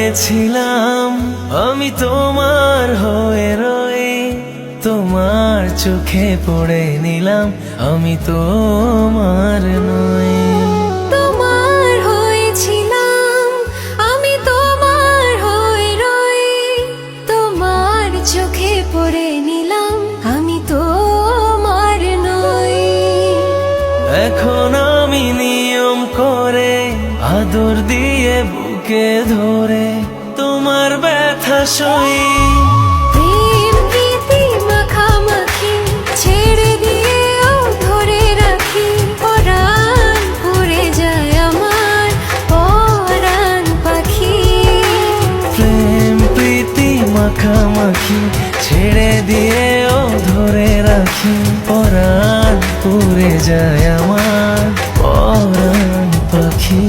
হয়েছিলাম আমি তোমার হয়ে রয়ে, তোমার চোখে পড়ে নিলাম আমি তোমার নই। তোমার হয়েছিলাম আমি তোমার হয়ে রই, তোমার চোখে পড়ে নিলাম আমি তোমার নই। এখন আমি নিয়ম করে আদর দিয়ে বুকে ধরে তোমার ব্যথা সই। প্রেম প্রীতি মাখামাখি ছেড়ে দিয়েও ধরে রাখি, পরাণ উড়ে যায় আমার পরাণ পাখি। প্রেম প্রীতি মাখামাখি ছেড়ে দিয়েও ধরে রাখি, পরাণ পুড়ে যায় আমার পরাণ পাখি।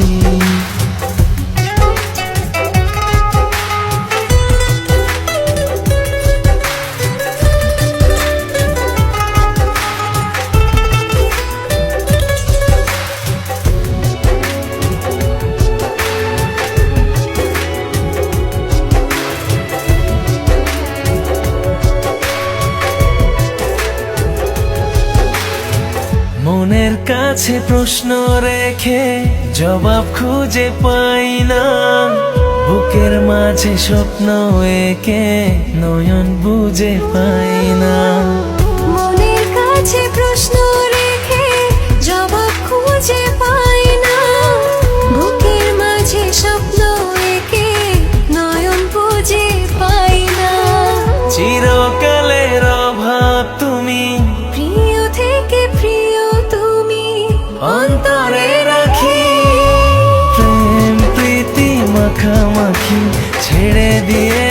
মনের কাছে প্রশ্ন রেখে জবাব খুঁজে পাই না, বুকের মাঝে স্বপ্ন এঁকে নয়ন বুঝে পাই না। মনের কাছে প্রশ্ন রেখে জবাব খুঁজে পাই না, বুকের মাঝে স্বপ্ন এঁকে নয়ন বুঝে পাই না। চিরকালের অভাব তুমি, প্রিয় থেকে প্রিয় তুমি অন্তরে রাখি। প্রেম প্রীতি মাখামাখি ছেড়ে দিয়ে